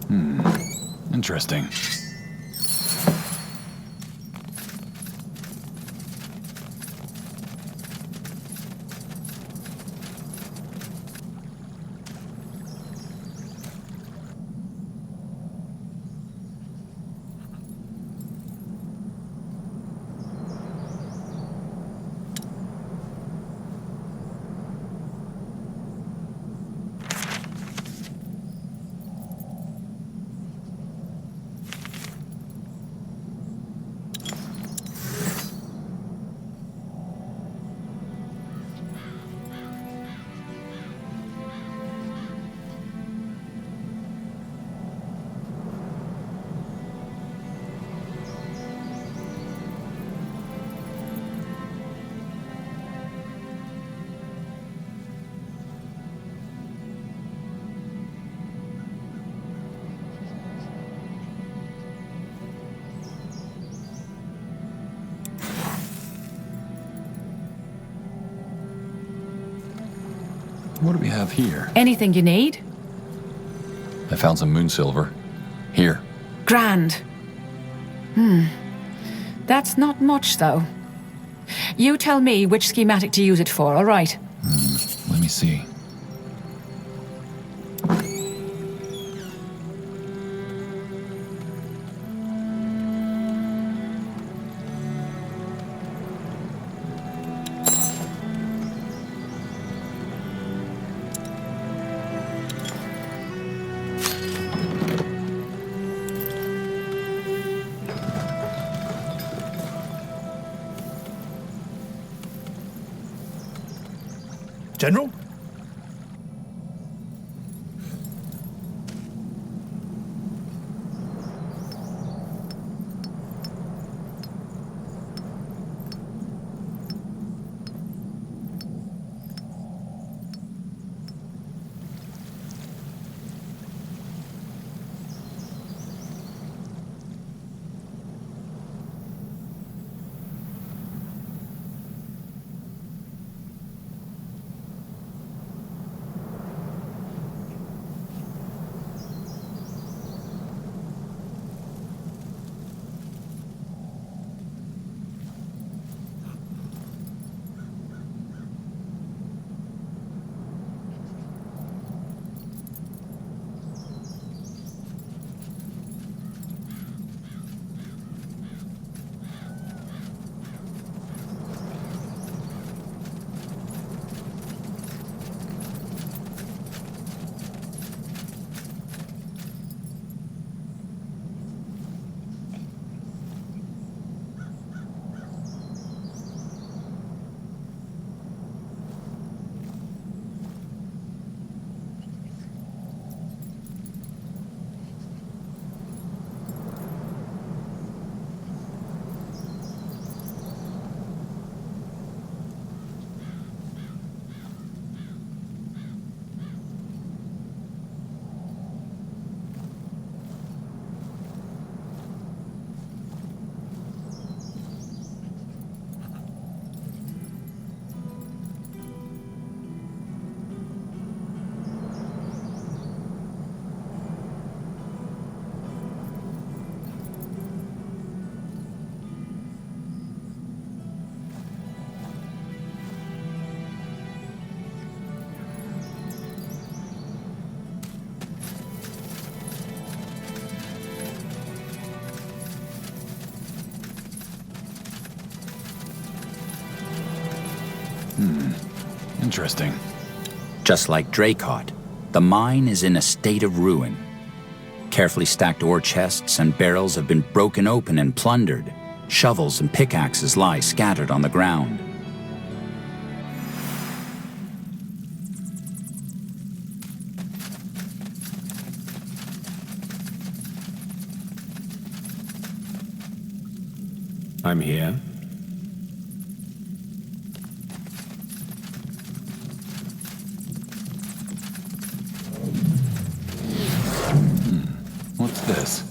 Interesting. What do we have here? Anything you need? I found some moon silver. Here. Grand. That's not much, though. You tell me which schematic to use it for, all right? Let me see. General? Interesting. Just like Dracot, the mine is in a state of ruin. Carefully stacked ore chests and barrels have been broken open and plundered. Shovels and pickaxes lie scattered on the ground. I'm here. What's this?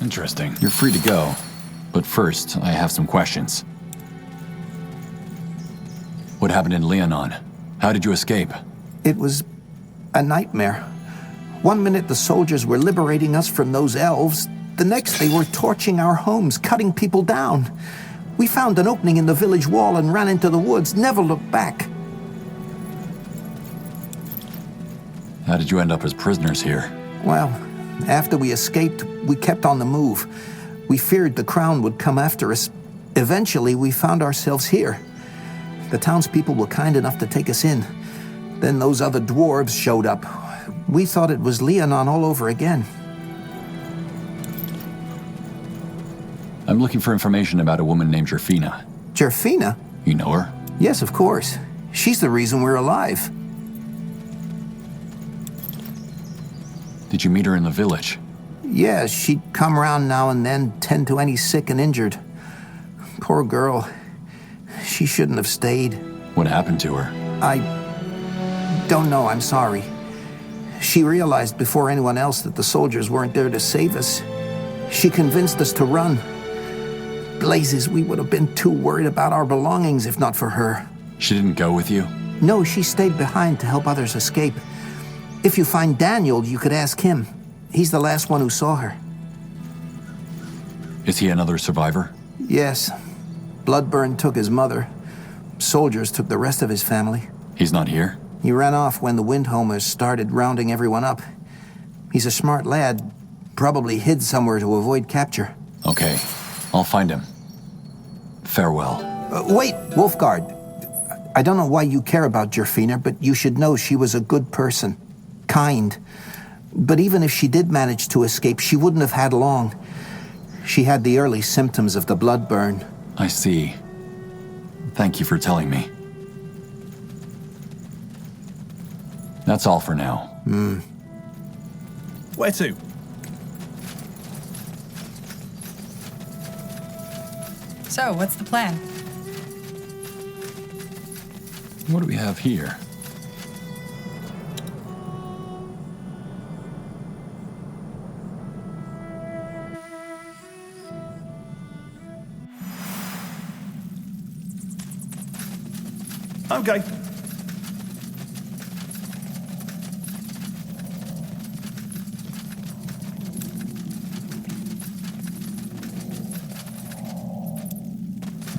Interesting. You're free to go. But first, I have some questions. What happened in Leonon? How did you escape? It was a nightmare. One minute the soldiers were liberating us from those elves. The next they were torching our homes, cutting people down. We found an opening in the village wall and ran into the woods, never looked back. How did you end up as prisoners here? Well, after we escaped, we kept on the move. We feared the crown would come after us. Eventually, we found ourselves here. The townspeople were kind enough to take us in. Then those other dwarves showed up. We thought it was Leonon all over again. I'm looking for information about a woman named Jerfina. Jerfina? You know her? Yes, of course. She's the reason we're alive. Did you meet her in the village? Yeah, she'd come around now and then, tend to any sick and injured. Poor girl. She shouldn't have stayed. What happened to her? I don't know, I'm sorry. She realized before anyone else that the soldiers weren't there to save us. She convinced us to run. Blazes, we would have been too worried about our belongings if not for her. She didn't go with you? No, she stayed behind to help others escape. If you find Daniel, you could ask him. He's the last one who saw her. Is he another survivor? Yes. Bloodburn took his mother. Soldiers took the rest of his family. He's not here? He ran off when the Windhomers started rounding everyone up. He's a smart lad. Probably hid somewhere to avoid capture. Okay, I'll find him. Farewell. Wait, Wolfguard. I don't know why you care about Jerfina, but you should know she was a good person. Kind. But even if she did manage to escape, she wouldn't have had long. She had the early symptoms of the blood burn. I see. Thank you for telling me. That's all for now. Where to? So, what's the plan? What do we have here? Okay.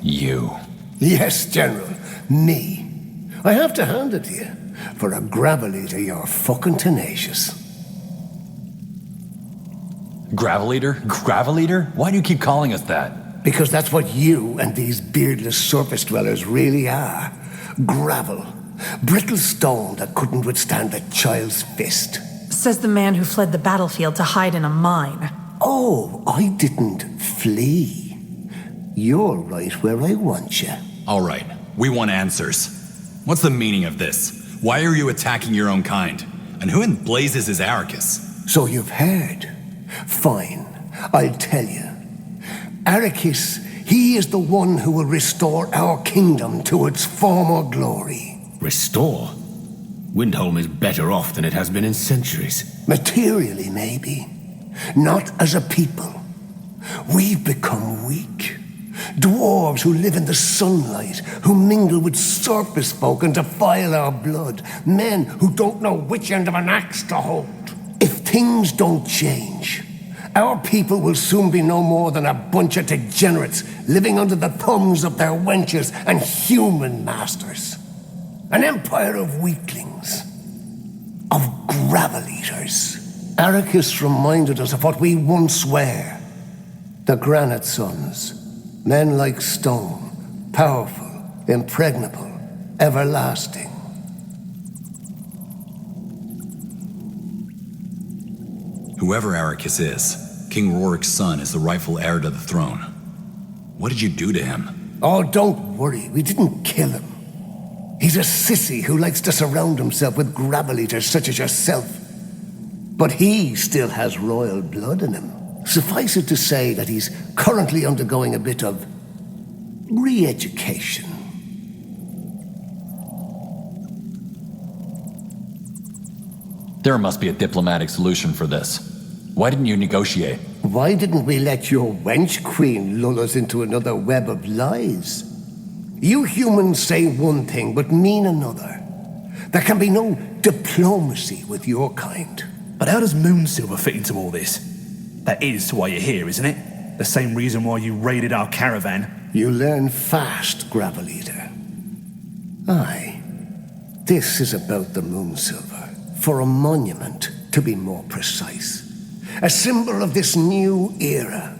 You. Yes, General. Me. I have to hand it to you. For a gravel eater, you're fucking tenacious. Gravel Eater? Gravel Eater? Why do you keep calling us that? Because that's what you and these beardless surface dwellers really are. Gravel. Brittle stone that couldn't withstand a child's fist. Says the man who fled the battlefield to hide in a mine. Oh, I didn't flee. You're right where I want you. All right, we want answers. What's the meaning of this? Why are you attacking your own kind? And who in blazes is Arrakis? So you've heard. Fine, I'll tell you. Arrakis, he is the one who will restore our kingdom to its former glory. Restore? Windholm is better off than it has been in centuries. Materially, maybe. Not as a people. We've become weak. Dwarves who live in the sunlight, who mingle with surface folk and defile our blood. Men who don't know which end of an axe to hold. If things don't change, our people will soon be no more than a bunch of degenerates living under the thumbs of their wenches and human masters. An empire of weaklings. Of gravel eaters. Arrakis reminded us of what we once were. The Granite Sons. Men like stone. Powerful. Impregnable. Everlasting. Whoever Arrakis is, King Rorik's son is the rightful heir to the throne. What did you do to him? Oh, don't worry. We didn't kill him. He's a sissy who likes to surround himself with gravel eaters such as yourself. But he still has royal blood in him. Suffice it to say that he's currently undergoing a bit of re-education. There must be a diplomatic solution for this. Why didn't you negotiate? Why didn't we let your wench queen lull us into another web of lies? You humans say one thing but mean another. There can be no diplomacy with your kind. But how does Moonsilver fit into all this? That is why you're here, isn't it? The same reason why you raided our caravan. You learn fast, Gravel Eater. Aye. This is about the Moonsilver. For a monument, to be more precise. A symbol of this new era.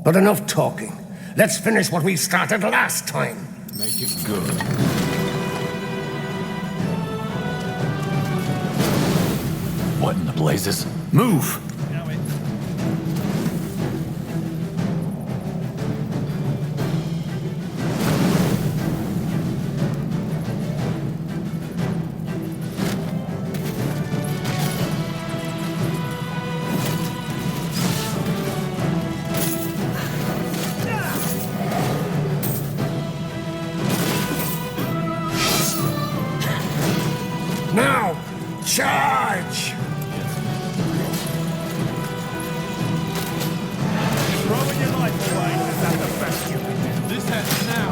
But enough talking. Let's finish what we started last time. Make it good. What in the blazes? Move! Now, charge! Throwing your life away, is that the best you can do? This ends now.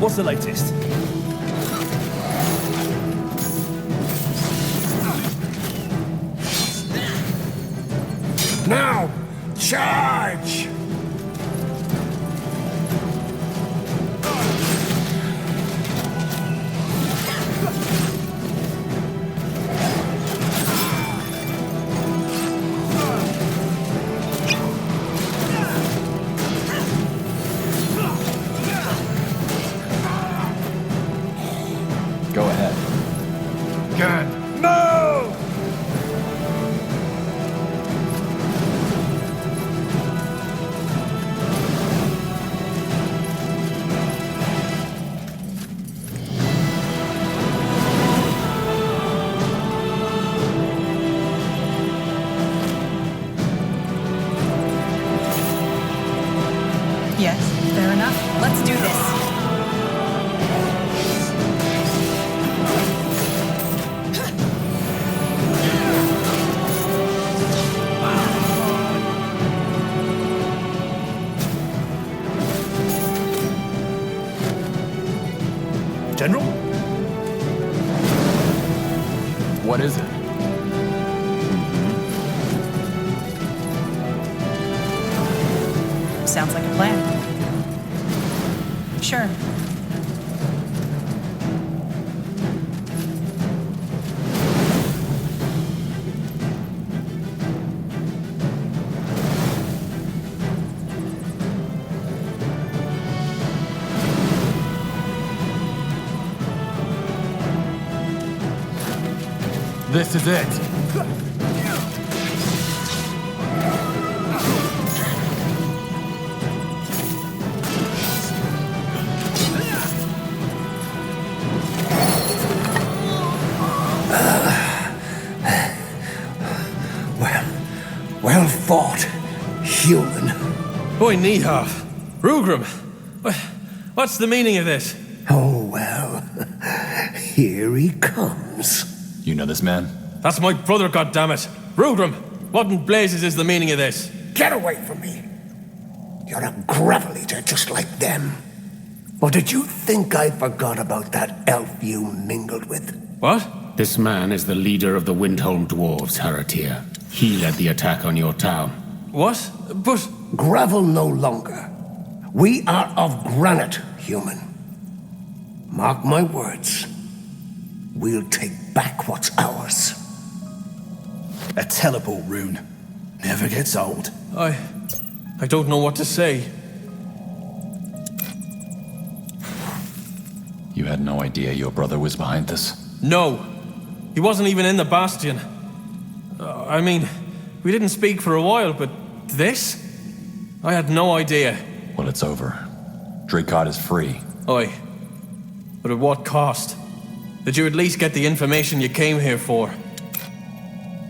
What's the latest? Now, charge! Go ahead. Good. Move! Yes, fair enough. Let's do this. General? What is it? Sounds like a plan. Sure. This is it. Well fought, human. Boy, Nehalf. Rugram. What's the meaning of this? Oh, well. Here he comes. You know this man? That's my brother, goddammit. Rugram, what in blazes is the meaning of this? Get away from me. You're a gravel eater just like them. Or did you think I forgot about that elf you mingled with? What? This man is the leader of the Windholm Dwarves, Haratir. He led the attack on your town. What? But... Gravel no longer. We are of granite, human. Mark my words. We'll take back what's ours. A teleport rune. Never gets old. I don't know what to say. You had no idea your brother was behind this? No. He wasn't even in the Bastion. I mean, we didn't speak for a while, but this? I had no idea. Well, it's over. Dracot is free. Aye. But at what cost? Did you at least get the information you came here for?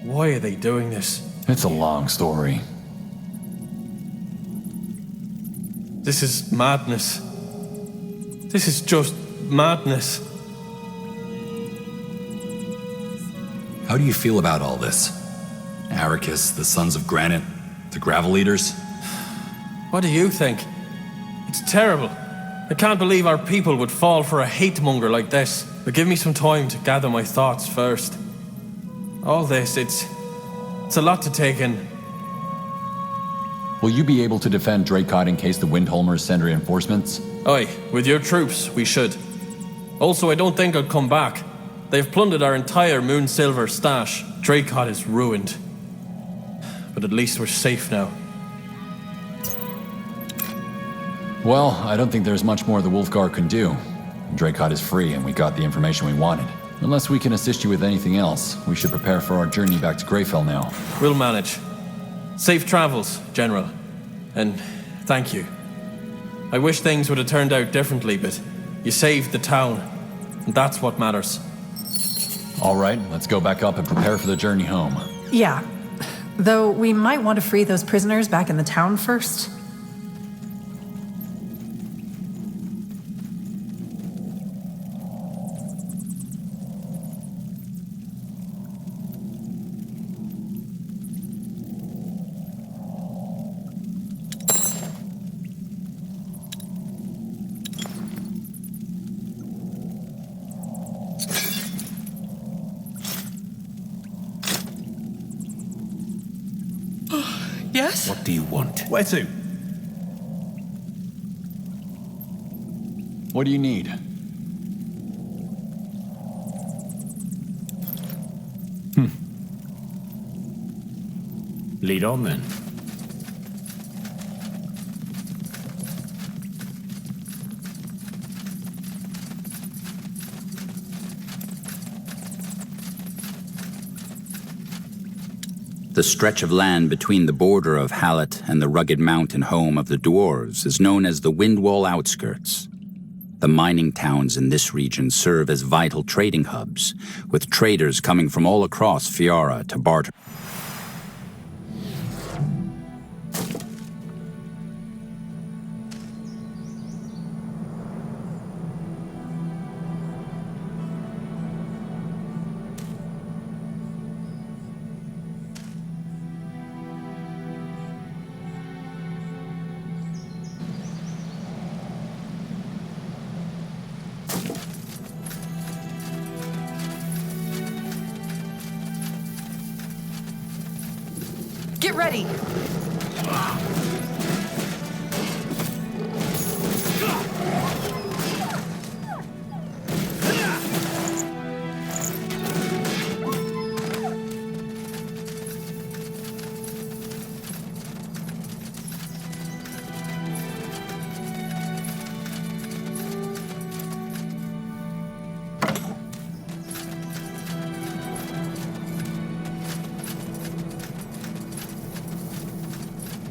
Why are they doing this? It's a long story. This is madness. This is just madness. How do you feel about all this? Arrakis, the Sons of Granite, the Gravel Eaters? What do you think? It's terrible. I can't believe our people would fall for a hate-monger like this. But give me some time to gather my thoughts first. All this, it's a lot to take in. Will you be able to defend Dracot in case the Windholmers send reinforcements? Aye, with your troops, we should. Also, I don't think I'll come back. They've plundered our entire Moon Silver stash. Dracot is ruined. But at least we're safe now. Well, I don't think there's much more the Wolfgar can do. Dracot is free and we got the information we wanted. Unless we can assist you with anything else, we should prepare for our journey back to Greyfell now. We'll manage. Safe travels, General. And thank you. I wish things would have turned out differently, but you saved the town. And that's what matters. All right, let's go back up and prepare for the journey home. Yeah. Though we might want to free those prisoners back in the town first. Yes? What do you want? Where to? What do you need? Lead on then. The stretch of land between the border of Hallett and the rugged mountain home of the dwarves is known as the Windwall Outskirts. The mining towns in this region serve as vital trading hubs, with traders coming from all across Fiara to barter. Get ready!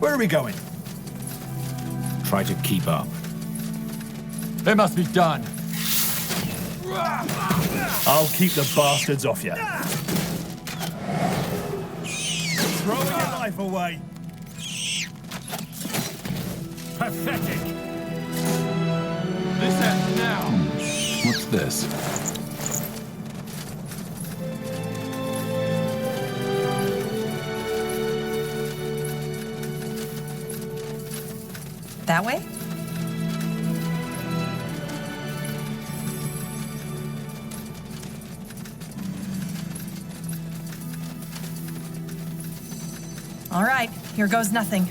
Where are we going? Try to keep up. They must be done. I'll keep the bastards off you. Throwing your life away. Pathetic! This ends now. What's this? That way? All right, here goes nothing.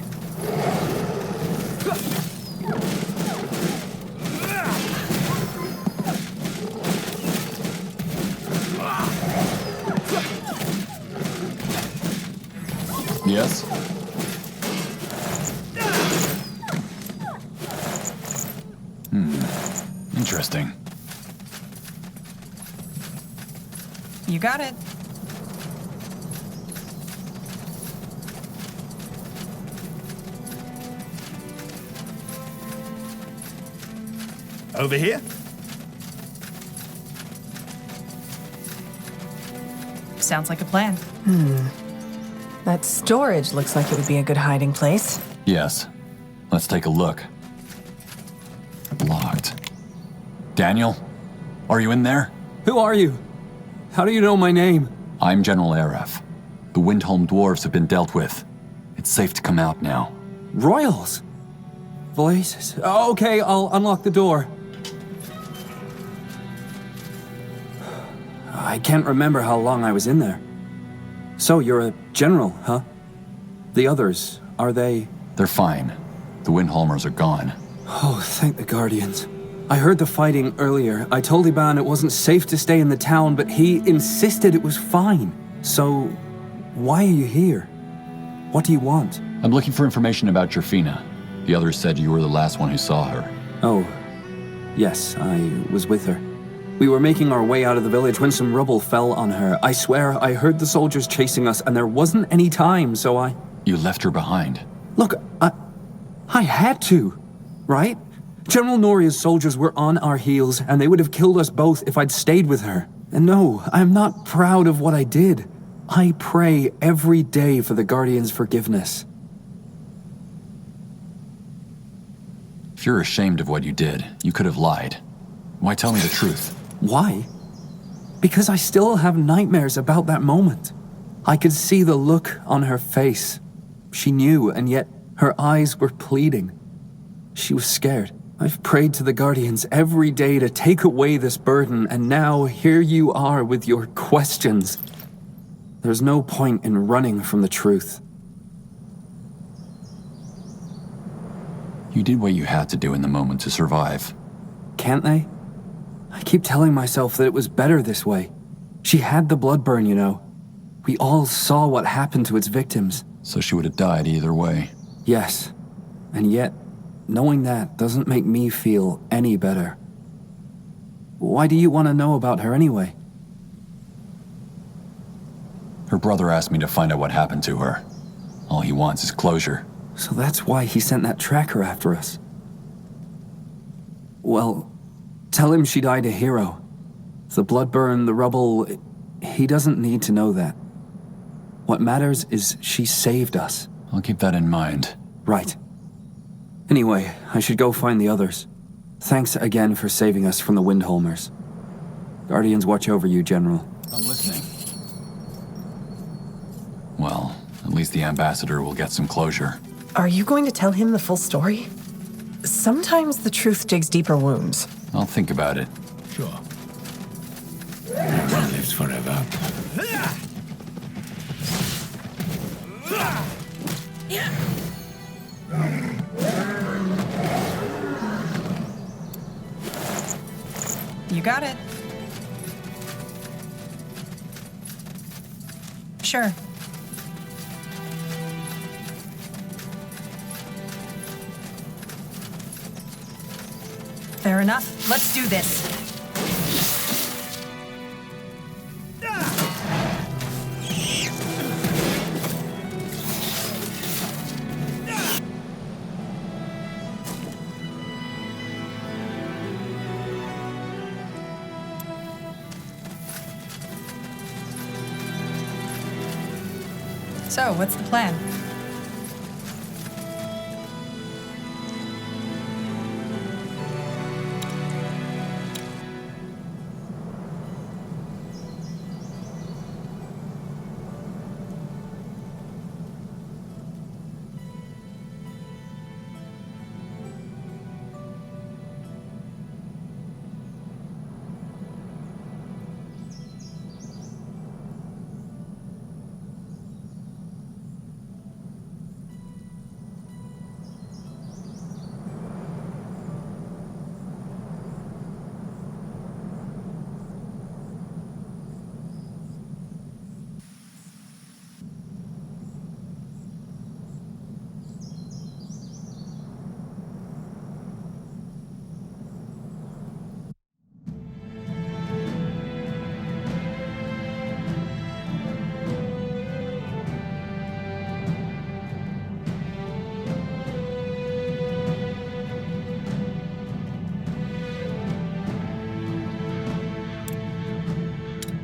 Yes? Interesting. You got it. Over here? Sounds like a plan. That storage looks like it would be a good hiding place. Yes. Let's take a look. Locked. Daniel? Are you in there? Who are you? How do you know my name? I'm General Aref. The Windholm dwarves have been dealt with. It's safe to come out now. Royals? Voices? Oh, okay, I'll unlock the door. I can't remember how long I was in there. So, you're a general, huh? The others, are they... They're fine. The Windholmers are gone. Oh, thank the Guardians. I heard the fighting earlier. I told Iban it wasn't safe to stay in the town, but he insisted it was fine. So, why are you here? What do you want? I'm looking for information about Jerfina. The others said you were the last one who saw her. Oh, yes, I was with her. We were making our way out of the village when some rubble fell on her. I swear, I heard the soldiers chasing us, and there wasn't any time, so I... You left her behind. Look, I had to, right? General Noria's soldiers were on our heels, and they would have killed us both if I'd stayed with her. And no, I'm not proud of what I did. I pray every day for the Guardians' forgiveness. If you're ashamed of what you did, you could have lied. Why tell me the truth? Why? Because I still have nightmares about that moment. I could see the look on her face. She knew, and yet her eyes were pleading. She was scared. I've prayed to the Guardians every day to take away this burden, and now here you are with your questions. There's no point in running from the truth. You did what you had to do in the moment to survive. Can't they? I keep telling myself that it was better this way. She had the blood burn, you know. We all saw what happened to its victims. So she would have died either way. Yes. And yet, knowing that doesn't make me feel any better. Why do you want to know about her anyway? Her brother asked me to find out what happened to her. All he wants is closure. So that's why he sent that tracker after us. Well, tell him she died a hero. The blood burn, the rubble, he doesn't need to know that. What matters is she saved us. I'll keep that in mind. Right. Anyway, I should go find the others. Thanks again for saving us from the Windholmers. Guardians watch over you, General. I'm listening. Well, at least the ambassador will get some closure. Are you going to tell him the full story? Sometimes the truth digs deeper wounds. I'll think about it. Sure. No one lives forever. You got it. Sure. Fair enough. Let's do this. So, what's the plan?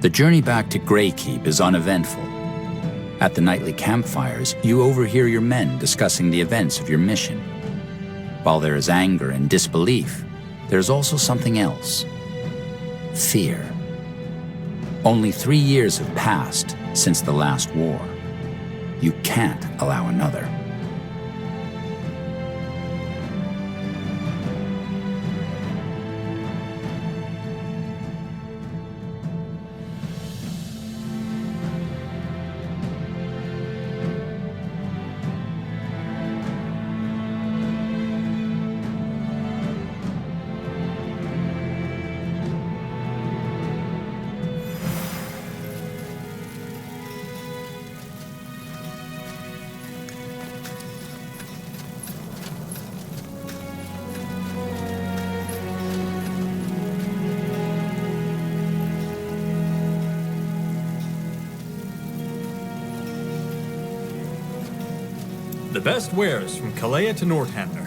The journey back to Greykeep is uneventful. At the nightly campfires, you overhear your men discussing the events of your mission. While there is anger and disbelief, there is also something else. Fear. Only 3 years have passed since the last war. You can't allow another. The best wares from Kalea to Northander.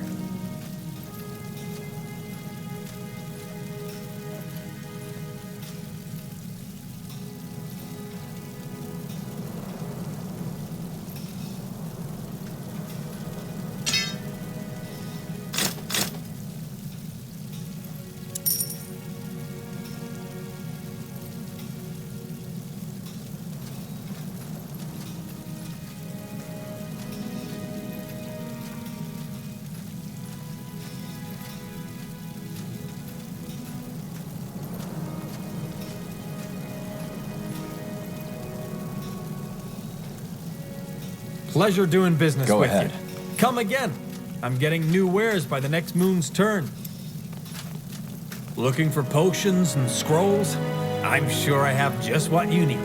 Pleasure doing business Go with ahead. you. Come again. I'm getting new wares by the next moon's turn. Looking for potions and scrolls? I'm sure I have just what you need.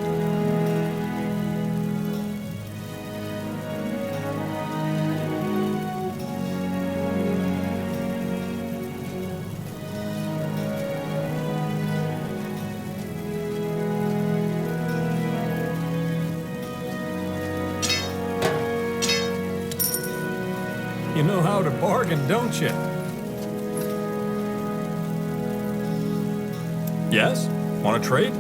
You know how to bargain, don't you? Yes? Want to trade?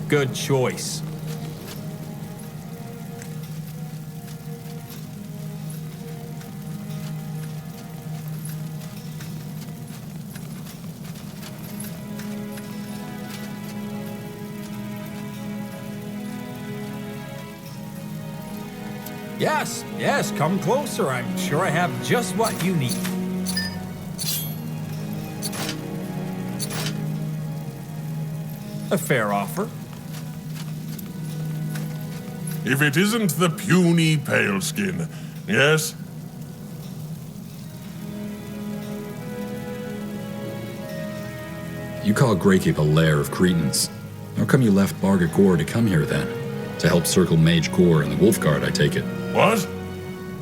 Good choice. Yes, come closer. I'm sure I have just what you need. A fair offer. If it isn't the puny paleskin, yes? You call Greykeep a lair of Cretans. How come you left Barga Gore to come here then? To help circle Mage Gore and the Wolfguard, I take it. What?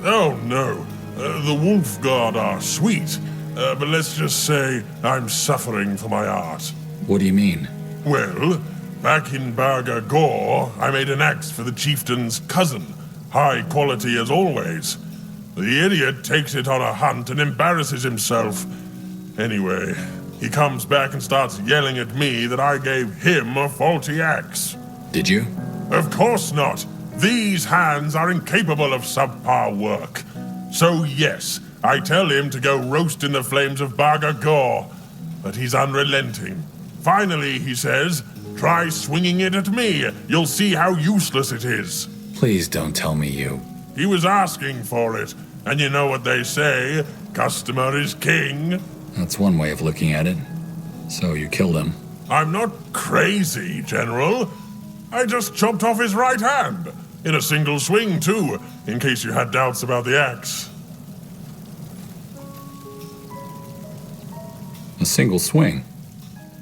Oh, no. The Wolfguard are sweet, but let's just say I'm suffering for my art. What do you mean? Well, back in Barga Gore, I made an axe for the chieftain's cousin. High quality as always. The idiot takes it on a hunt and embarrasses himself. Anyway, he comes back and starts yelling at me that I gave him a faulty axe. Did you? Of course not. These hands are incapable of subpar work. So yes, I tell him to go roast in the flames of Barga Gore. But he's unrelenting. Finally, he says, try swinging it at me. You'll see how useless it is. Please don't tell me you... He was asking for it. And you know what they say, customer is king. That's one way of looking at it. So you killed him. I'm not crazy, General. I just chopped off his right hand. In a single swing, too, in case you had doubts about the axe. A single swing?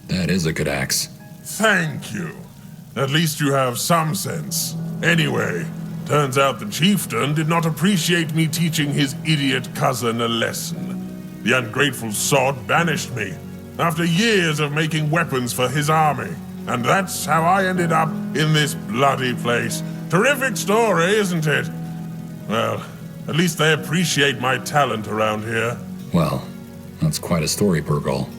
That is a good axe. Thank you. At least you have some sense. Anyway, turns out the chieftain did not appreciate me teaching his idiot cousin a lesson. The ungrateful sod banished me, after years of making weapons for his army. And that's how I ended up in this bloody place. Terrific story, isn't it? Well, at least they appreciate my talent around here. Well, that's quite a story, Burgal.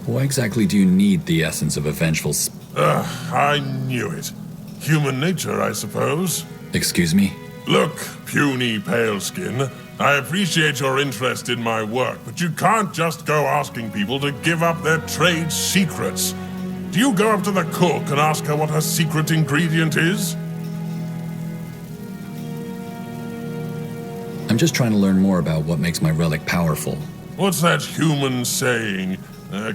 Why exactly do you need the essence of a vengeful I knew it. Human nature, I suppose. Excuse me? Look, puny paleskin, I appreciate your interest in my work, but you can't just go asking people to give up their trade secrets. Do you go up to the cook and ask her what her secret ingredient is? I'm just trying to learn more about what makes my relic powerful. What's that human saying?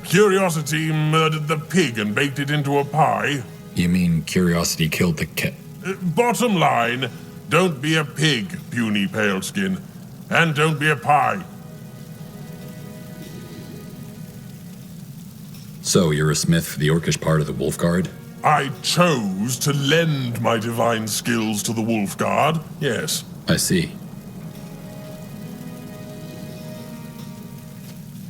Curiosity murdered the pig and baked it into a pie? You mean curiosity killed the cat? Bottom line, don't be a pig, puny paleskin. And don't be a pie. So, you're a smith for the orcish part of the Wolf Guard? I chose to lend my divine skills to the Wolf Guard, yes. I see.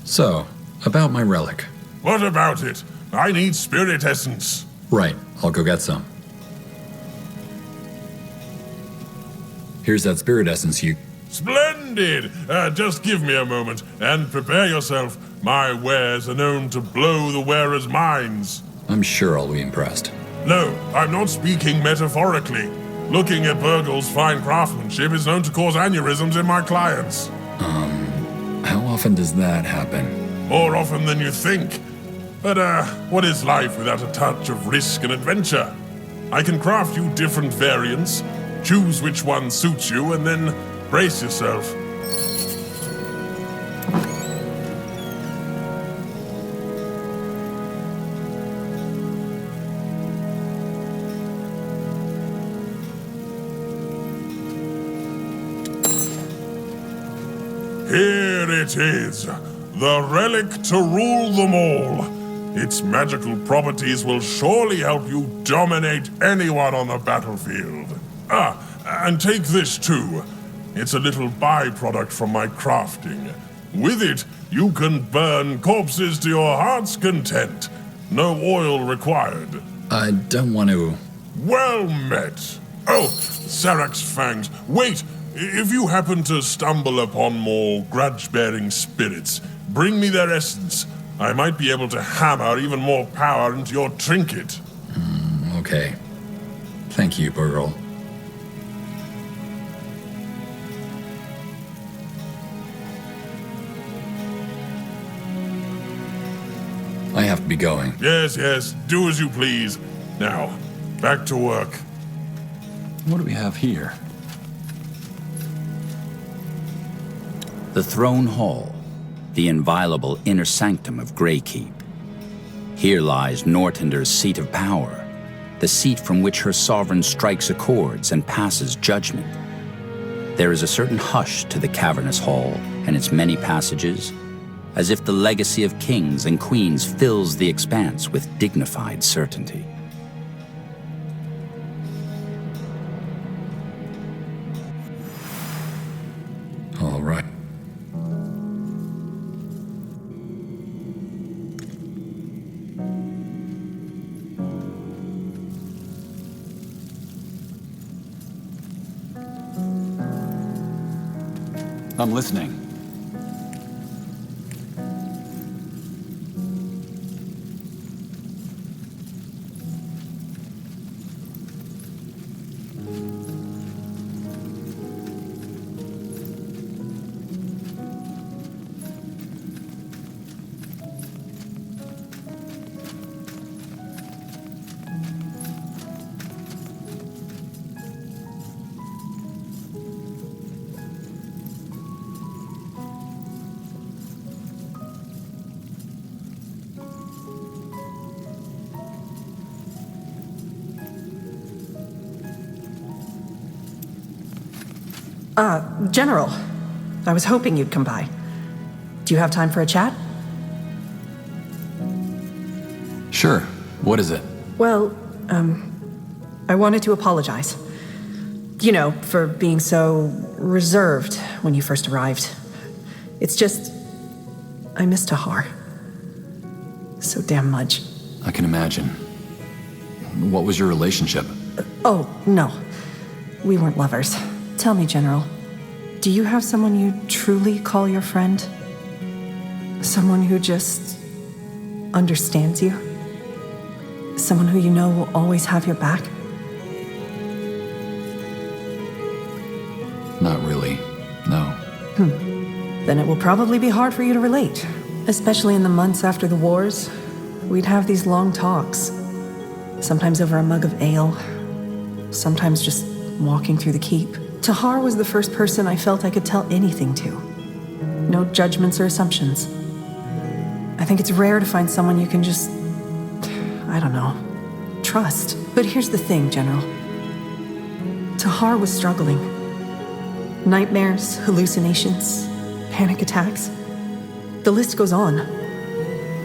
So, about my relic. What about it? I need spirit essence. Right, I'll go get some. Here's that spirit essence you... Splendid! Just give me a moment, and prepare yourself. My wares are known to blow the wearer's minds. I'm sure I'll be impressed. No, I'm not speaking metaphorically. Looking at Burgal's fine craftsmanship is known to cause aneurysms in my clients. How often does that happen? More often than you think. But, what is life without a touch of risk and adventure? I can craft you different variants, choose which one suits you, and then brace yourself. Here it is, the relic to rule them all. Its magical properties will surely help you dominate anyone on the battlefield. And take this too. It's a little byproduct from my crafting. With it, you can burn corpses to your heart's content. No oil required. I don't want to... Well met. Oh, Sarak's fangs. Wait! If you happen to stumble upon more grudge-bearing spirits, bring me their essence. I might be able to hammer even more power into your trinket. Okay. Thank you, Burgal. I have to be going. Yes, do as you please. Now, back to work. What do we have here? The Throne Hall, the inviolable inner sanctum of Greykeep. Here lies Nortender's seat of power, the seat from which her sovereign strikes accords and passes judgment. There is a certain hush to the cavernous hall and its many passages, as if the legacy of kings and queens fills the expanse with dignified certainty. All right. I'm listening. General, I was hoping you'd come by. Do you have time for a chat? Sure. What is it? Well, I wanted to apologize. You know, for being so reserved when you first arrived. It's just, I miss Tahar. So damn much. I can imagine. What was your relationship? Oh, no. We weren't lovers. Tell me, General, do you have someone you truly call your friend? Someone who just understands you? Someone who you know will always have your back? Not really, no. Then it will probably be hard for you to relate. Especially in the months after the wars. We'd have these long talks. Sometimes over a mug of ale. Sometimes just walking through the keep. Tahar was the first person I felt I could tell anything to. No judgments or assumptions. I think it's rare to find someone you can just, I don't know, trust. But here's the thing, General. Tahar was struggling. Nightmares, hallucinations, panic attacks. The list goes on.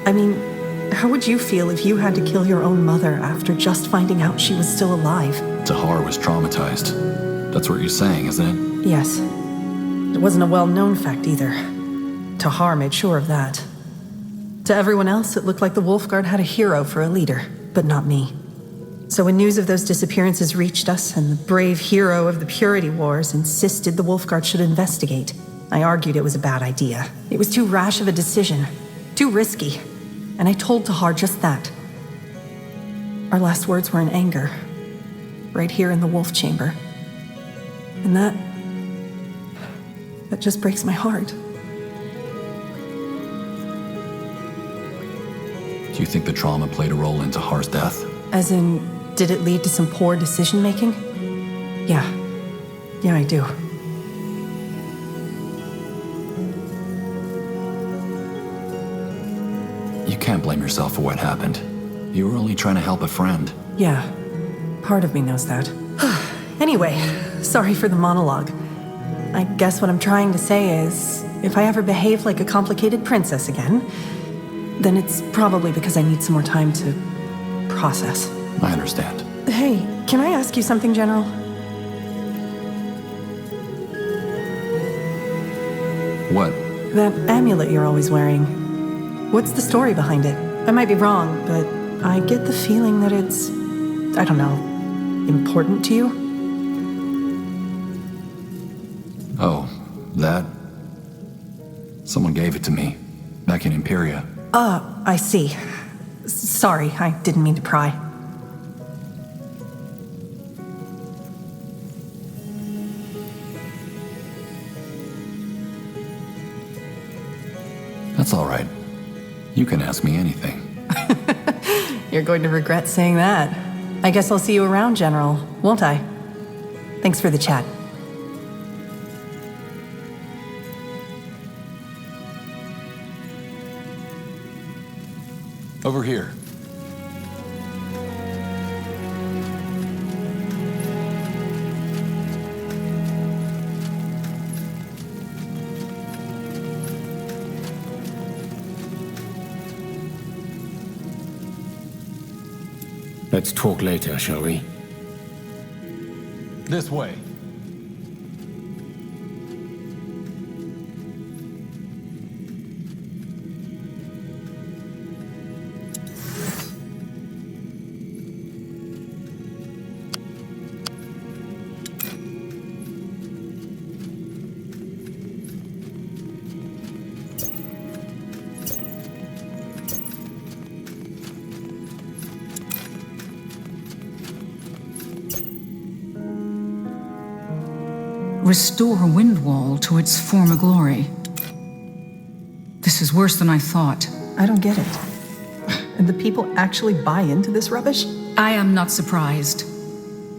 I mean, how would you feel if you had to kill your own mother after just finding out she was still alive? Tahar was traumatized. That's what you're saying, isn't it? Yes. It wasn't a well-known fact either. Tahar made sure of that. To everyone else, it looked like the Wolfguard had a hero for a leader, but not me. So when news of those disappearances reached us, and the brave hero of the Purity Wars insisted the Wolfguard should investigate, I argued it was a bad idea. It was too rash of a decision, too risky, and I told Tahar just that. Our last words were in anger, right here in the Wolf Chamber. And that just breaks my heart. Do you think the trauma played a role in Tahar's death? As in, did it lead to some poor decision-making? Yeah, I do. You can't blame yourself for what happened. You were only trying to help a friend. Yeah, part of me knows that. Anyway, sorry for the monologue. I guess what I'm trying to say is, if I ever behave like a complicated princess again, then it's probably because I need some more time to process. I understand. Hey, can I ask you something, General? What? That amulet you're always wearing. What's the story behind it? I might be wrong, but I get the feeling that it's, I don't know, important to you? Oh, that? Someone gave it to me, back in Imperia. I see. Sorry, I didn't mean to pry. That's all right. You can ask me anything. You're going to regret saying that. I guess I'll see you around, General, won't I? Thanks for the chat. Over here. Let's talk later, shall we? This way. Restore Windwall to its former glory. This is worse than I thought. I don't get it. And the people actually buy into this rubbish? I am not surprised.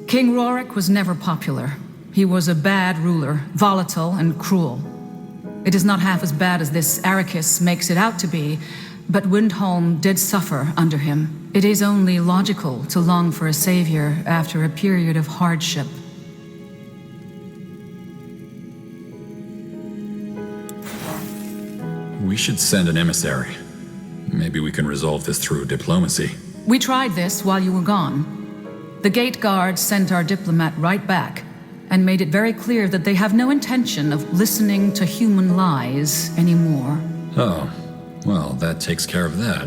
King Rorik was never popular. He was a bad ruler, volatile and cruel. It is not half as bad as this Arrakis makes it out to be, but Windholm did suffer under him. It is only logical to long for a savior after a period of hardship. We should send an emissary. Maybe we can resolve this through diplomacy. We tried this while you were gone. The gate guards sent our diplomat right back and made it very clear that they have no intention of listening to human lies anymore. Oh, well, that takes care of that.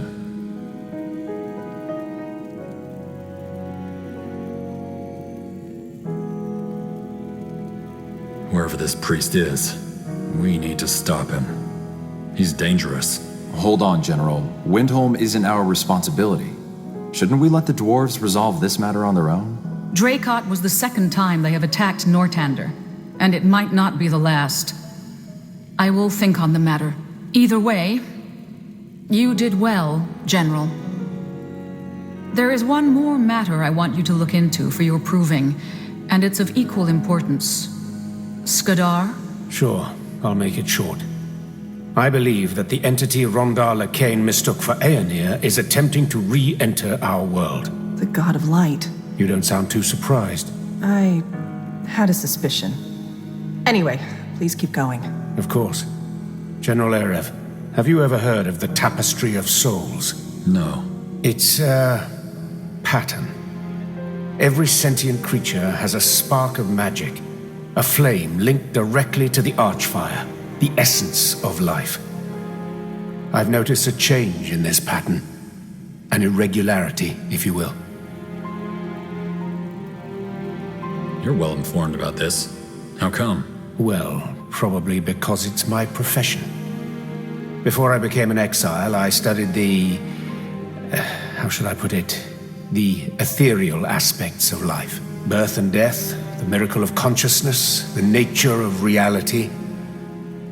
Wherever this priest is, we need to stop him. He's dangerous. Hold on, General. Windholm isn't our responsibility. Shouldn't we let the dwarves resolve this matter on their own? Dracot was the second time they have attacked Nortander, and it might not be the last. I will think on the matter. Either way, you did well, General. There is one more matter I want you to look into for your proving, and it's of equal importance. Skadar? Sure, I'll make it short. I believe that the entity Rondar Lacane mistook for Aenir is attempting to re-enter our world. The God of Light. You don't sound too surprised. I had a suspicion. Anyway, please keep going. Of course. General Erev, have you ever heard of the Tapestry of Souls? No. It's a pattern. Every sentient creature has a spark of magic, a flame linked directly to the Archfire, the essence of life. I've noticed a change in this pattern, an irregularity, if you will. You're well informed about this. How come? Well, probably because it's my profession. Before I became an exile, I studied the... how should I put it? The ethereal aspects of life. Birth and death, the miracle of consciousness, the nature of reality.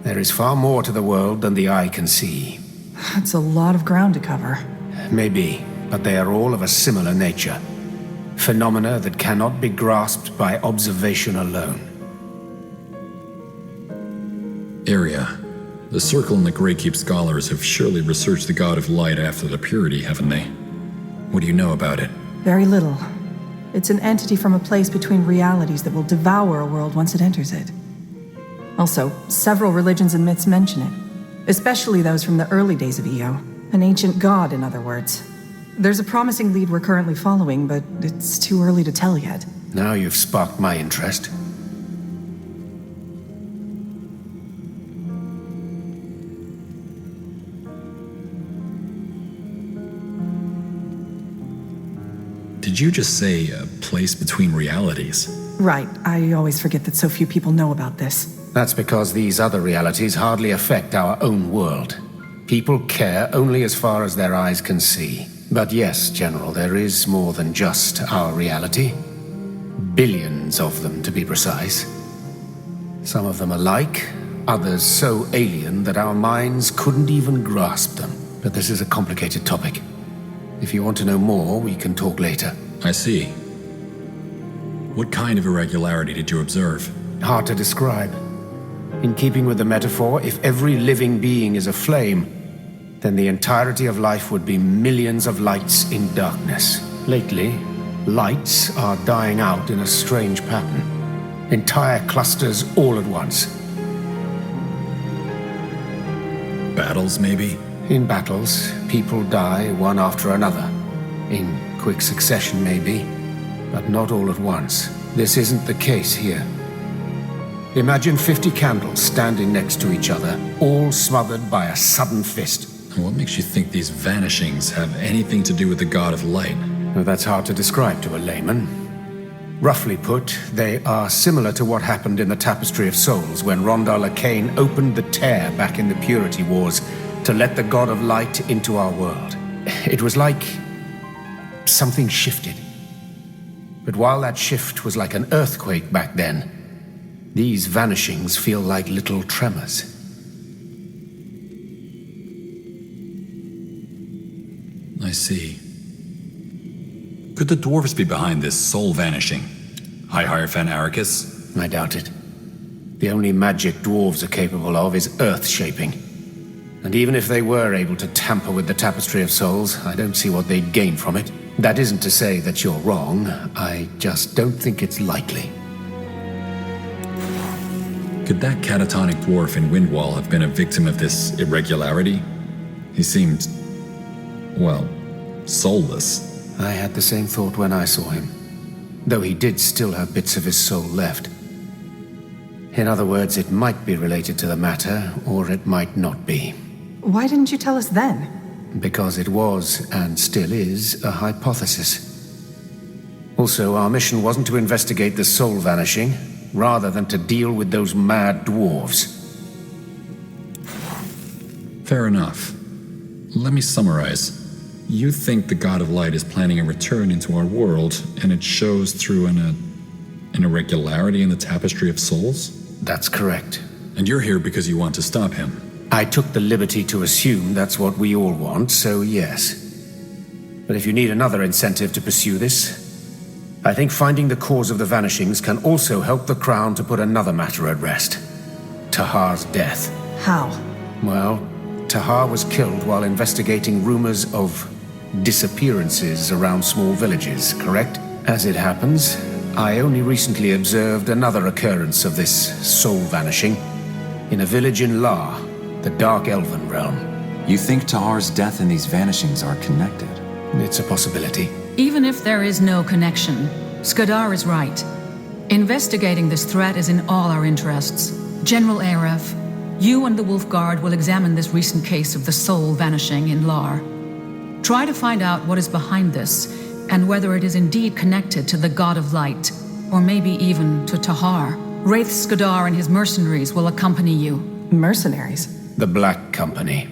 There is far more to the world than the eye can see. That's a lot of ground to cover. Maybe, but they are all of a similar nature. Phenomena that cannot be grasped by observation alone. Area. The Circle and the Greykeep scholars have surely researched the God of Light after the Purity, haven't they? What do you know about it? Very little. It's an entity from a place between realities that will devour a world once it enters it. Also, several religions and myths mention it, especially those from the early days of Io. An ancient god, in other words. There's a promising lead we're currently following, but it's too early to tell yet. Now you've sparked my interest. Did you just say a place between realities? Right, I always forget that so few people know about this. That's because these other realities hardly affect our own world. People care only as far as their eyes can see. But yes, General, there is more than just our reality. Billions of them, to be precise. Some of them alike, others so alien that our minds couldn't even grasp them. But this is a complicated topic. If you want to know more, we can talk later. I see. What kind of irregularity did you observe? Hard to describe. In keeping with the metaphor, if every living being is a flame, then the entirety of life would be millions of lights in darkness. Lately, lights are dying out in a strange pattern. Entire clusters all at once. Battles, maybe? In battles, people die one after another. In quick succession, maybe, but not all at once. This isn't the case here. Imagine 50 candles standing next to each other, all smothered by a sudden fist. What makes you think these vanishings have anything to do with the God of Light? Well, that's hard to describe to a layman. Roughly put, they are similar to what happened in the Tapestry of Souls when Rondar Lacane opened the tear back in the Purity Wars to let the God of Light into our world. It was like something shifted. But while that shift was like an earthquake back then, these vanishings feel like little tremors. I see. Could the dwarves be behind this soul vanishing? High Hierophant Arrakis? I doubt it. The only magic dwarves are capable of is earth-shaping. And even if they were able to tamper with the Tapestry of Souls, I don't see what they'd gain from it. That isn't to say that you're wrong. I just don't think it's likely. Could that catatonic dwarf in Windwall have been a victim of this irregularity? He seemed, well, soulless. I had the same thought when I saw him, though he did still have bits of his soul left. In other words, it might be related to the matter, or it might not be. Why didn't you tell us then? Because it was, and still is, a hypothesis. Also, our mission wasn't to investigate the soul vanishing, rather than to deal with those mad dwarves. Fair enough. Let me summarize. You think the God of Light is planning a return into our world, and it shows through an irregularity in the tapestry of souls? That's correct. And you're here because you want to stop him. I took the liberty to assume that's what we all want, so yes. But if you need another incentive to pursue this, I think finding the cause of the vanishings can also help the Crown to put another matter at rest. Tahar's death. How? Well, Tahar was killed while investigating rumors of disappearances around small villages, correct? As it happens, I only recently observed another occurrence of this soul vanishing in a village in La, the Dark Elven realm. You think Tahar's death and these vanishings are connected? It's a possibility. Even if there is no connection, Skadar is right. Investigating this threat is in all our interests. General Aref, you and the Wolf Guard will examine this recent case of the soul vanishing in Lar. Try to find out what is behind this, and whether it is indeed connected to the God of Light, or maybe even to Tahar. Wraith Skadar and his mercenaries will accompany you. Mercenaries? The Black Company.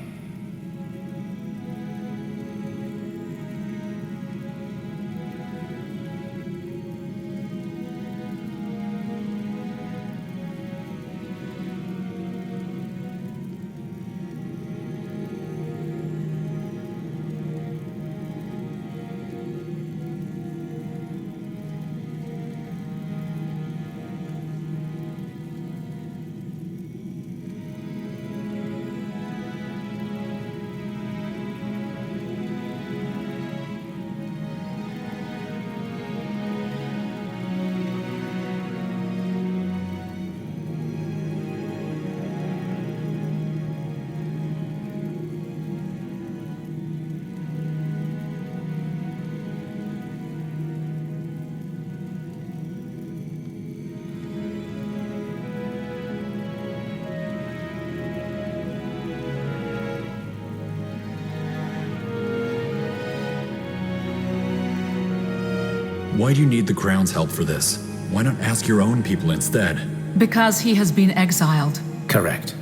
Why do you need the Crown's help for this? Why not ask your own people instead? Because he has been exiled. Correct.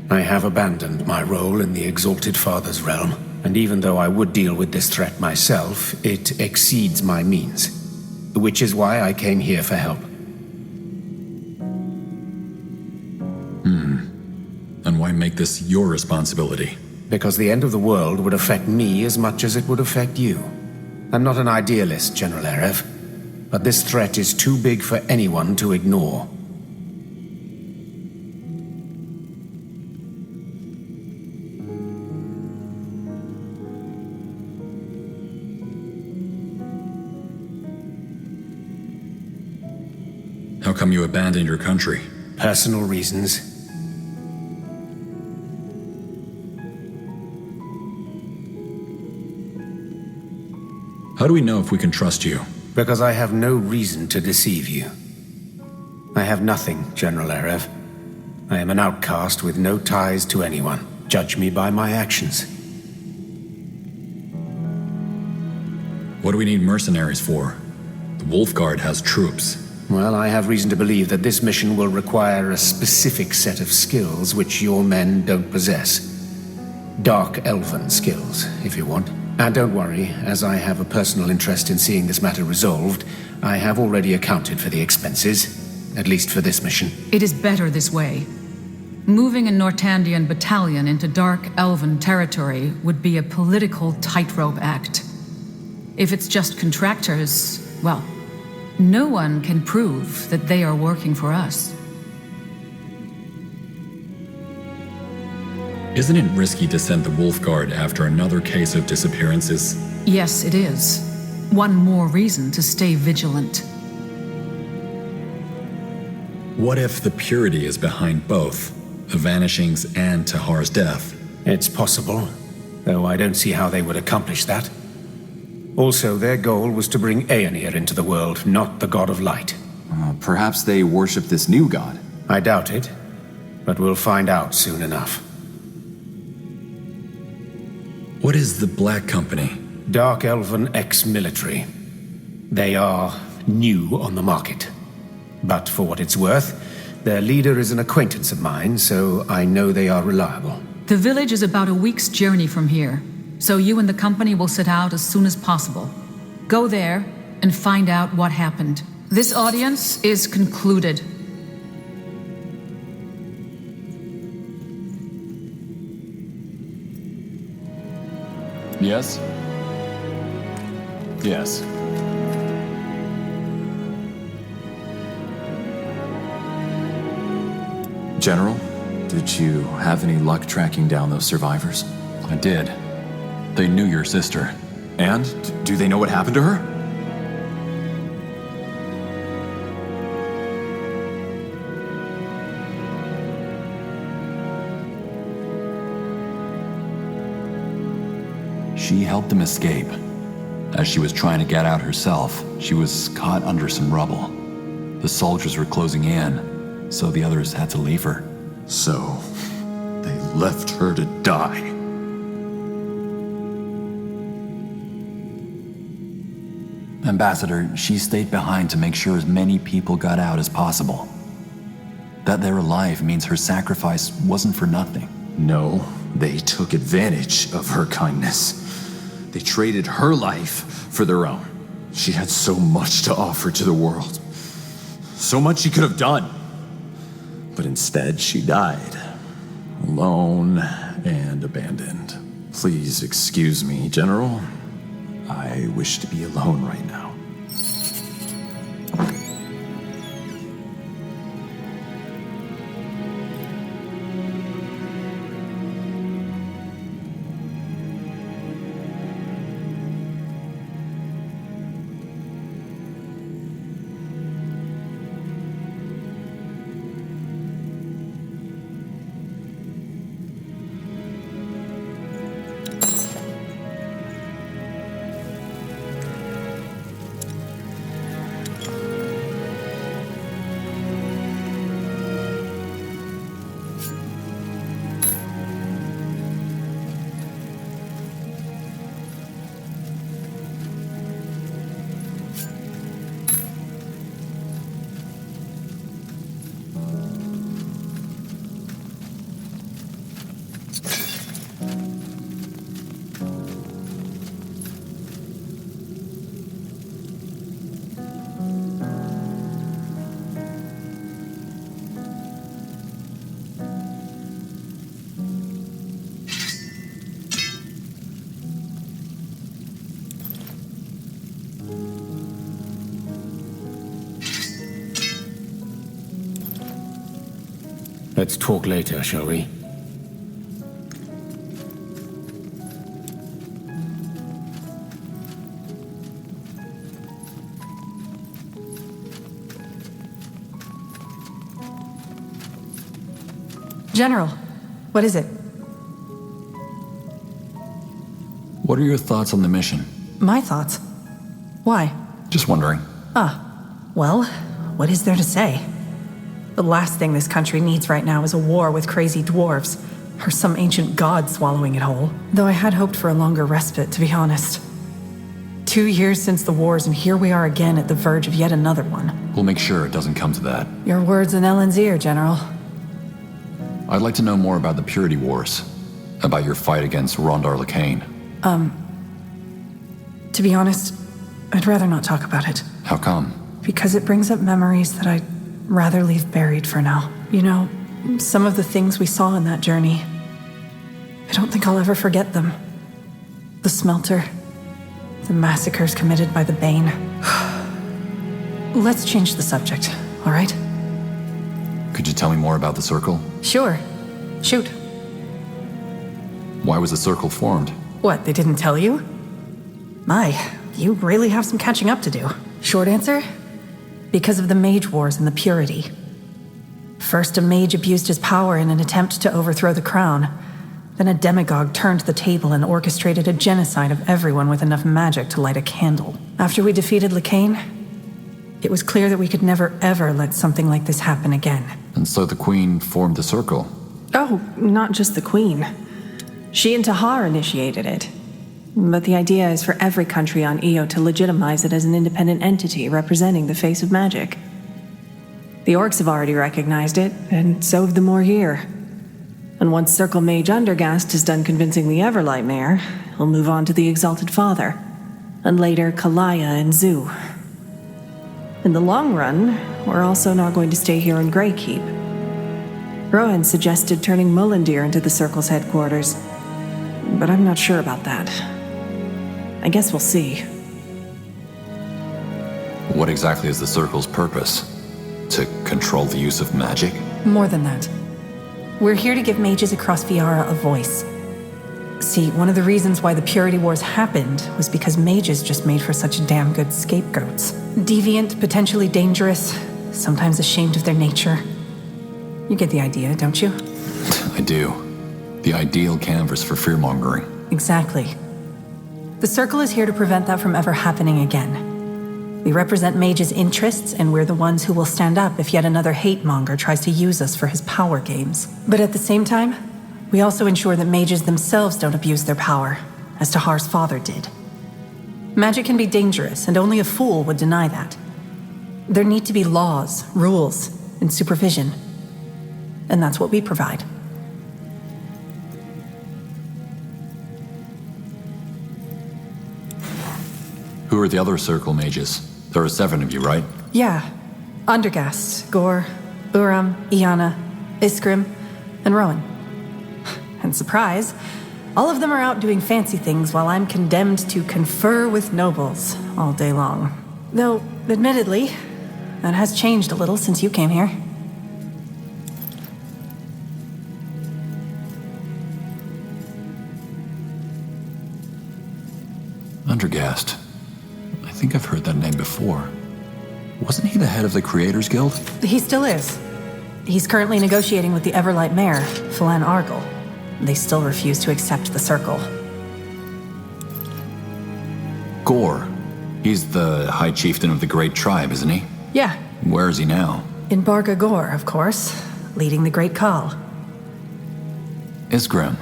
I have abandoned my role in the Exalted Father's realm, and even though I would deal with this threat myself, it exceeds my means. Which is why I came here for help. And why make this your responsibility? Because the end of the world would affect me as much as it would affect you. I'm not an idealist, General Aref, but this threat is too big for anyone to ignore. How come you abandoned your country? Personal reasons. How do we know if we can trust you? Because I have no reason to deceive you. I have nothing, General Aref. I am an outcast with no ties to anyone. Judge me by my actions. What do we need mercenaries for? The Wolf Guard has troops. Well, I have reason to believe that this mission will require a specific set of skills which your men don't possess. Dark Elven skills, if you want. And don't worry, as I have a personal interest in seeing this matter resolved, I have already accounted for the expenses, at least for this mission. It is better this way. Moving a Nortandian battalion into Dark Elven territory would be a political tightrope act. If it's just contractors, well, no one can prove that they are working for us. Isn't it risky to send the Wolf Guard after another case of disappearances? Yes, it is. One more reason to stay vigilant. What if the Purity is behind both, the vanishings and Tahar's death? It's possible, though I don't see how they would accomplish that. Also, their goal was to bring Aenir into the world, not the god of light. Perhaps they worship this new god. I doubt it, but we'll find out soon enough. What is the Black Company? Dark Elven ex-military. They are new on the market. But for what it's worth, their leader is an acquaintance of mine, so I know they are reliable. The village is about a week's journey from here, so you and the company will set out as soon as possible. Go there and find out what happened. This audience is concluded. Yes? Yes. General, did you have any luck tracking down those survivors? I did. They knew your sister. And? Do they know what happened to her? She helped them escape. As she was trying to get out herself, she was caught under some rubble. The soldiers were closing in, so the others had to leave her. So, they left her to die. Ambassador, she stayed behind to make sure as many people got out as possible. That they're alive means her sacrifice wasn't for nothing. No, they took advantage of her kindness. They traded her life for their own. She had so much to offer to the world. So much she could have done. But instead, she died. Alone and abandoned. Please excuse me, General. I wish to be alone right now. Let's talk later, shall we? General, what is it? What are your thoughts on the mission? My thoughts? Why? Just wondering. Well, what is there to say? The last thing this country needs right now is a war with crazy dwarves, or some ancient god swallowing it whole. Though I had hoped for a longer respite, to be honest. 2 years since the wars, and here we are again at the verge of yet another one. We'll make sure it doesn't come to that. Your words in Ellen's ear, General. I'd like to know more about the Purity Wars. About your fight against Rondar Lacane. To be honest, I'd rather not talk about it. How come? Because it brings up memories that I'd rather leave buried for now. You know, some of the things we saw in that journey, I don't think I'll ever forget them. The smelter, the massacres committed by the Bane. Let's change the subject, all right? Could you tell me more about the Circle? Sure. Shoot. Why was the Circle formed? What, they didn't tell you? My, you really have some catching up to do. Short answer? Because of the Mage Wars and the Purity. First, a mage abused his power in an attempt to overthrow the crown. Then a demagogue turned the table and orchestrated a genocide of everyone with enough magic to light a candle. After we defeated Lacane, it was clear that we could never ever let something like this happen again. And so the Queen formed the Circle. Oh, not just the Queen. She and Tahar initiated it. But the idea is for every country on Io to legitimize it as an independent entity representing the face of magic. The orcs have already recognized it, and so have the more here. And once Circle Mage Undergast is done convincing the Everlight Mayor, he'll move on to the Exalted Father, and later Kalaya and Zoo. In the long run, we're also not going to stay here in Greykeep. Rowan suggested turning Mullendeer into the Circle's headquarters, but I'm not sure about that. I guess we'll see. What exactly is the Circle's purpose? To control the use of magic? More than that. We're here to give mages across Viara a voice. See, one of the reasons why the Purity Wars happened was because mages just made for such damn good scapegoats. Deviant, potentially dangerous, sometimes ashamed of their nature. You get the idea, don't you? I do. The ideal canvas for fearmongering. Exactly. The Circle is here to prevent that from ever happening again. We represent mages' interests, and we're the ones who will stand up if yet another hate-monger tries to use us for his power games. But at the same time, we also ensure that mages themselves don't abuse their power, as Tahar's father did. Magic can be dangerous, and only a fool would deny that. There need to be laws, rules, and supervision. And that's what we provide. Who are the other Circle mages? There are 7 of you, right? Yeah. Undergast, Gore, Uram, Iana, Iskrim, and Rowan. And surprise, all of them are out doing fancy things while I'm condemned to confer with nobles all day long. Though, admittedly, that has changed a little since you came here. Undergast. I think I've heard that name before. Wasn't he the head of the Creators Guild? He still is. He's currently negotiating with the Everlight Mayor, Phelan Argyle. They still refuse to accept the Circle. Gore. He's the High Chieftain of the Great Tribe, isn't he? Yeah. Where is he now? In Barga Gore, of course, leading the Great Call. Isgrim.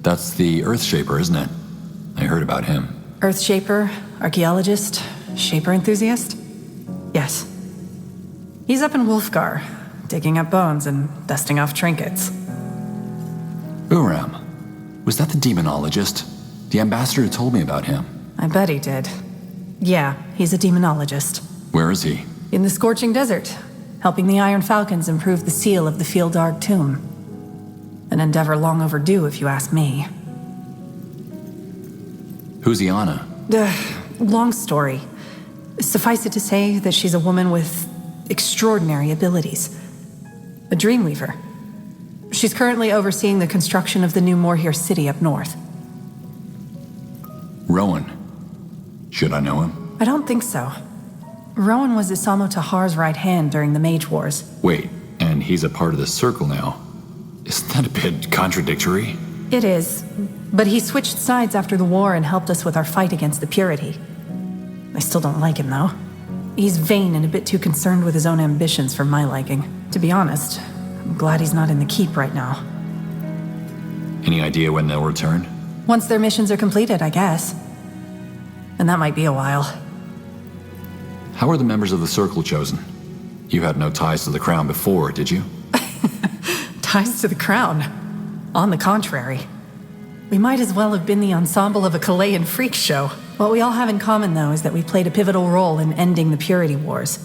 That's the Earthshaper, isn't it? I heard about him. Earthshaper, archaeologist, shaper enthusiast? Yes. He's up in Wolfgar, digging up bones and dusting off trinkets. Uram. Was that the demonologist? The ambassador told me about him. I bet he did. Yeah, he's a demonologist. Where is he? In the Scorching Desert, helping the Iron Falcons improve the seal of the Fieldarg tomb. An endeavor long overdue, if you ask me. Who's Iana? Long story. Suffice it to say that she's a woman with extraordinary abilities. A dreamweaver. She's currently overseeing the construction of the new Morhir city up north. Rowan. Should I know him? I don't think so. Rowan was Isamo Tahar's right hand during the Mage Wars. Wait, and he's a part of the Circle now. Isn't that a bit contradictory? It is, but he switched sides after the war and helped us with our fight against the Purity. I still don't like him, though. He's vain and a bit too concerned with his own ambitions for my liking. To be honest, I'm glad he's not in the keep right now. Any idea when they'll return? Once their missions are completed, I guess. And that might be a while. How are the members of the Circle chosen? You had no ties to the Crown before, did you? Ties to the Crown? On the contrary. We might as well have been the ensemble of a Chilean freak show. What we all have in common, though, is that we played a pivotal role in ending the Purity Wars.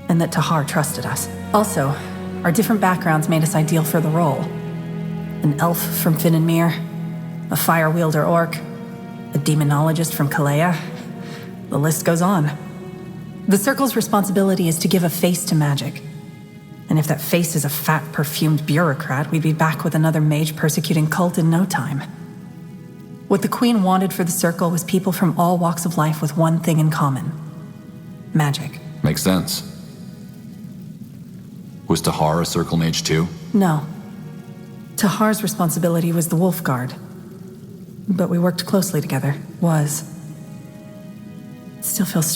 And that Tahar trusted us. Also, our different backgrounds made us ideal for the role. An elf from Finnenmere, a fire wielder orc, a demonologist from Kalea. The list goes on. The Circle's responsibility is to give a face to magic. And if that face is a fat, perfumed bureaucrat, we'd be back with another mage-persecuting cult in no time. What the Queen wanted for the Circle was people from all walks of life with one thing in common. Magic. Makes sense. Was Tahar a Circle mage too? No. Tahar's responsibility was the Wolf Guard. But we worked closely together. It still feels